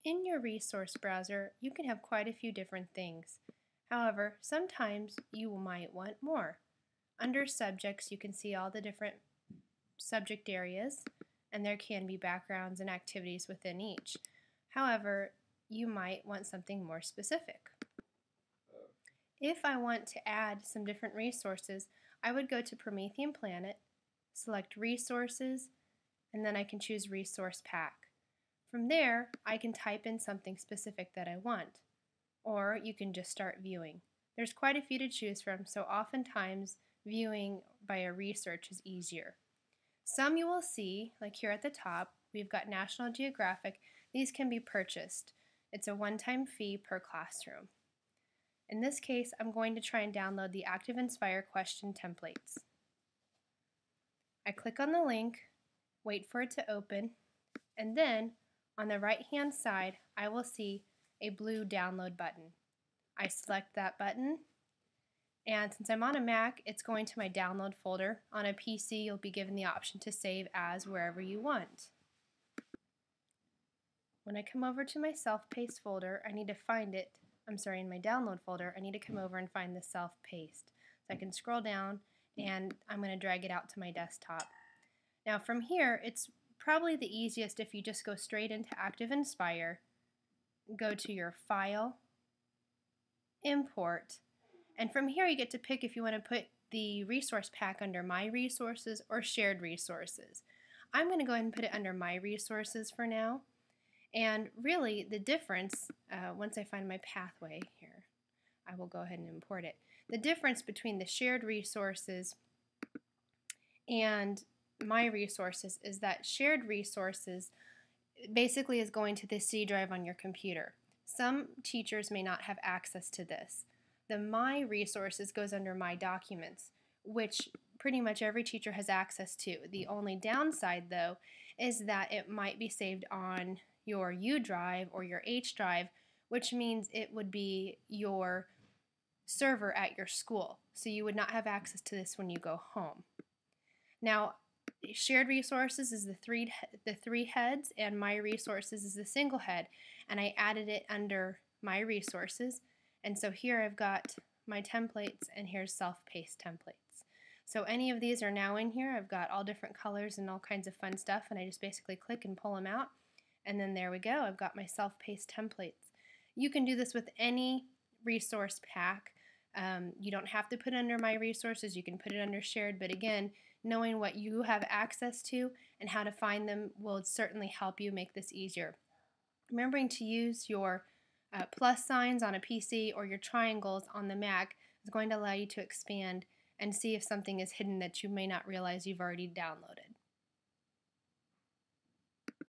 In your resource browser, you can have quite a few different things. However, sometimes you might want more. Under Subjects, you can see all the different subject areas, and there can be backgrounds and activities within each. However, you might want something more specific. If I want to add some different resources, I would go to Promethean Planet, select Resources, and then I can choose Resource Pack. From there, I can type in something specific that I want, or you can just start viewing. There's quite a few to choose from, so oftentimes viewing via research is easier. Some you will see, like here at the top, we've got National Geographic. These can be purchased. It's a one-time fee per classroom. In this case, I'm going to try and download the ActivInspire question templates. I click on the link, wait for it to open, and then on the right-hand side, I will see a blue download button. I select that button, and since I'm on a Mac, it's going to my download folder. On a PC, you'll be given the option to save as wherever you want. When I come over to my self-paced folder, I need to find it, in my download folder, I need to come over and find the self-paced. So I can scroll down, and I'm going to drag it out to my desktop. Now from here, it's probably the easiest if you just go straight into ActivInspire, go to your File, Import, and from here you get to pick if you want to put the resource pack under My Resources or Shared Resources. I'm going to go ahead and put it under My Resources for now. And really the difference, once I find my pathway here, I will go ahead and import it. The difference between the Shared Resources and My Resources is that Shared Resources basically is going to the C drive on your computer. Some teachers may not have access to this. The My Resources goes under My Documents, which pretty much every teacher has access to. The only downside, though, is that it might be saved on your U drive or your H drive, which means it would be your server at your school. So you would not have access to this when you go home. Now, Shared Resources is the three heads, and My Resources is the single head, and I added it under My Resources. And so here I've got my templates, and here's self-paced templates. So any of these are now in here. I've got all different colors and all kinds of fun stuff, and I just basically click and pull them out. And then there we go. I've got my self-paced templates. You can do this with any resource pack. You don't have to put it under My Resources. You can put it under Shared, but again, knowing what you have access to and how to find them will certainly help you make this easier. Remembering to use your plus signs on a PC or your triangles on the Mac is going to allow you to expand and see if something is hidden that you may not realize you've already downloaded.